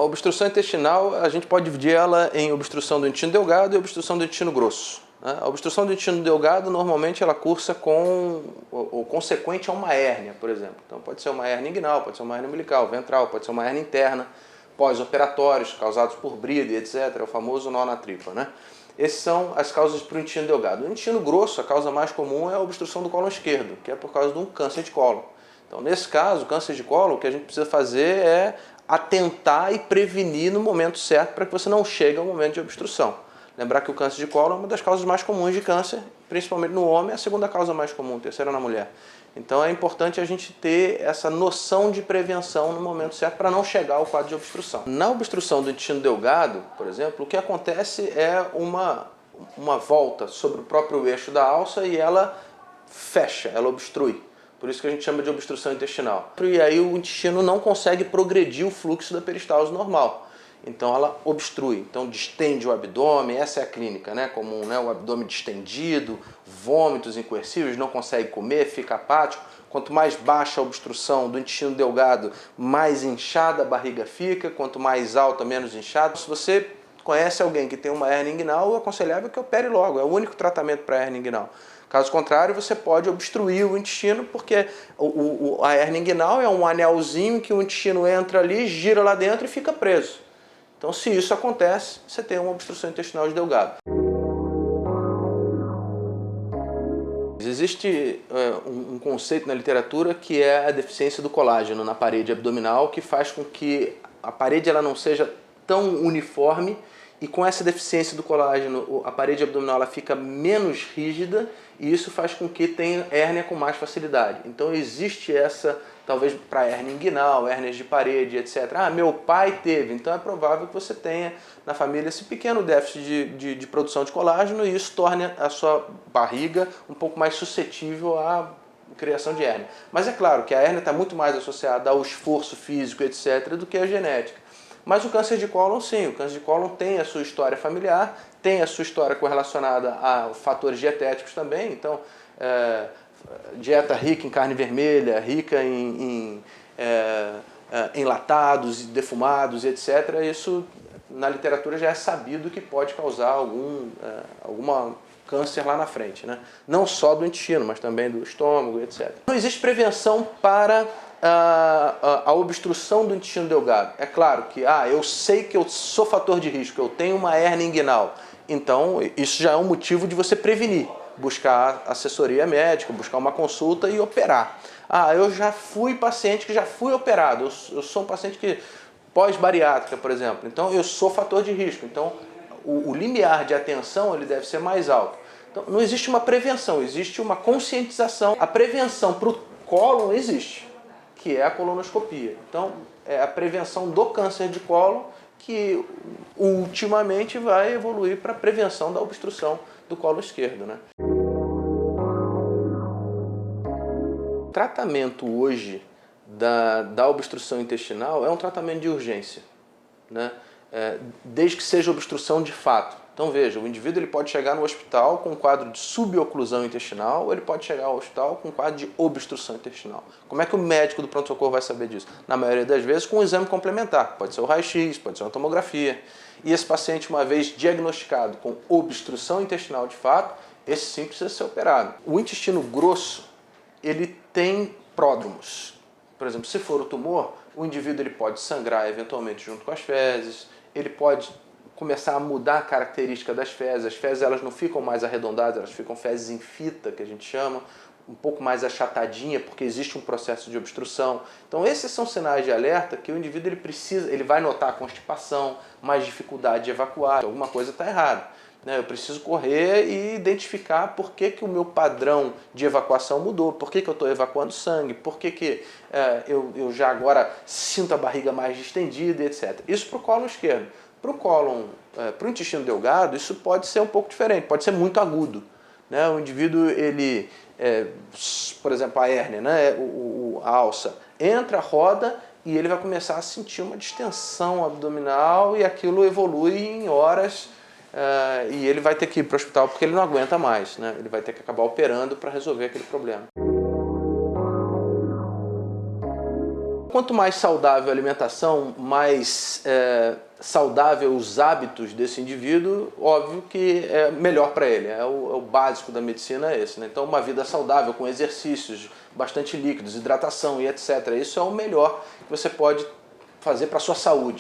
obstrução intestinal, a gente pode dividir ela em obstrução do intestino delgado e obstrução do intestino grosso. A obstrução do intestino delgado, normalmente, ela cursa com ou consequente a uma hérnia, por exemplo. Então, pode ser uma hérnia inguinal, pode ser uma hérnia umbilical, ventral, pode ser uma hérnia interna, pós-operatórios, causados por brida, etc., o famoso nó na tripa, né? Essas são as causas para o intestino delgado. No intestino grosso, a causa mais comum é a obstrução do cólon esquerdo, que é por causa de um câncer de cólon. Então, nesse caso, o câncer de cólon, o que a gente precisa fazer é atentar e prevenir no momento certo para que você não chegue ao momento de obstrução. Lembrar que o câncer de cólon é uma das causas mais comuns de câncer, principalmente no homem, é a segunda causa mais comum, a terceira na mulher. Então é importante a gente ter essa noção de prevenção no momento certo para não chegar ao quadro de obstrução. Na obstrução do intestino delgado, por exemplo, o que acontece é uma volta sobre o próprio eixo da alça e ela fecha, ela obstrui. Por isso que a gente chama de obstrução intestinal. E aí o intestino não consegue progredir o fluxo da peristalse normal. Então ela obstrui, então distende o abdômen, essa é a clínica, né, comum, né, o abdômen distendido, vômitos incoercíveis, não consegue comer, fica apático. Quanto mais baixa a obstrução do intestino delgado, mais inchada a barriga fica, quanto mais alta, menos inchada. Se você conhece alguém que tem uma hérnia inguinal, o aconselhável é que opere logo, é o único tratamento para a hérnia inguinal. Caso contrário, você pode obstruir o intestino, porque a hérnia inguinal é um anelzinho que o intestino entra ali, gira lá dentro e fica preso. Então, se isso acontece, você tem uma obstrução intestinal de delgado. Existe um conceito na literatura que é a deficiência do colágeno na parede abdominal, que faz com que a parede ela não seja tão uniforme, e com essa deficiência do colágeno, a parede abdominal ela fica menos rígida, e isso faz com que tenha hérnia com mais facilidade. Então existe essa, talvez para hérnia inguinal, hérnias de parede, etc. Ah, meu pai teve, então é provável que você tenha na família esse pequeno déficit de produção de colágeno, e isso torne a sua barriga um pouco mais suscetível à criação de hérnia. Mas é claro que a hérnia está muito mais associada ao esforço físico, etc., do que a genética. Mas o câncer de cólon, sim, o câncer de cólon tem a sua história familiar, tem a sua história correlacionada a fatores dietéticos também. Então, dieta rica em carne vermelha, rica em enlatados, defumados, etc. Isso, na literatura, já é sabido que pode causar alguma câncer lá na frente, né? Não só do intestino, mas também do estômago, etc. Não existe prevenção para a obstrução do intestino delgado. É claro que eu sei que eu sou fator de risco, eu tenho uma hérnia inguinal, então isso já é um motivo de você prevenir, buscar assessoria médica, buscar uma consulta e operar. Eu já fui paciente que já fui operado, eu sou um paciente que pós-bariátrica, por exemplo, então eu sou fator de risco, então o limiar de atenção ele deve ser mais alto. Então não existe uma prevenção, existe uma conscientização. A prevenção para o cólon existe, que é a colonoscopia. Então, é a prevenção do câncer de cólon que ultimamente vai evoluir para a prevenção da obstrução do colo esquerdo, né? O tratamento hoje da obstrução intestinal é um tratamento de urgência, né? Desde que seja obstrução de fato. Então veja, o indivíduo ele pode chegar no hospital com um quadro de suboclusão intestinal, ou ele pode chegar ao hospital com um quadro de obstrução intestinal. Como é que o médico do pronto-socorro vai saber disso? Na maioria das vezes com um exame complementar, pode ser o raio-x, pode ser uma tomografia. E esse paciente, uma vez diagnosticado com obstrução intestinal de fato, esse sim precisa ser operado. O intestino grosso, ele tem pródromos. Por exemplo, se for o tumor, o indivíduo ele pode sangrar eventualmente junto com as fezes, ele pode começar a mudar a característica das fezes. As fezes elas não ficam mais arredondadas, elas ficam fezes em fita, que a gente chama, um pouco mais achatadinha, porque existe um processo de obstrução. Então esses são sinais de alerta que o indivíduo ele vai notar constipação, mais dificuldade de evacuar, alguma coisa está errada. Eu preciso correr e identificar por que o meu padrão de evacuação mudou, por que eu estou evacuando sangue, por que eu já agora sinto a barriga mais distendida, etc. Isso para o cólon esquerdo. Para o cólon, para o intestino delgado, isso pode ser um pouco diferente, pode ser muito agudo, né? O indivíduo, por exemplo, a hérnia, né? A alça, entra, roda e ele vai começar a sentir uma distensão abdominal e aquilo evolui em horas e ele vai ter que ir para o hospital porque ele não aguenta mais, né? Ele vai ter que acabar operando para resolver aquele problema. Quanto mais saudável a alimentação, mais saudável os hábitos desse indivíduo, óbvio que é melhor para ele. É o básico da medicina é esse, né? Então, uma vida saudável, com exercícios, bastante líquidos, hidratação e etc. Isso é o melhor que você pode fazer para a sua saúde.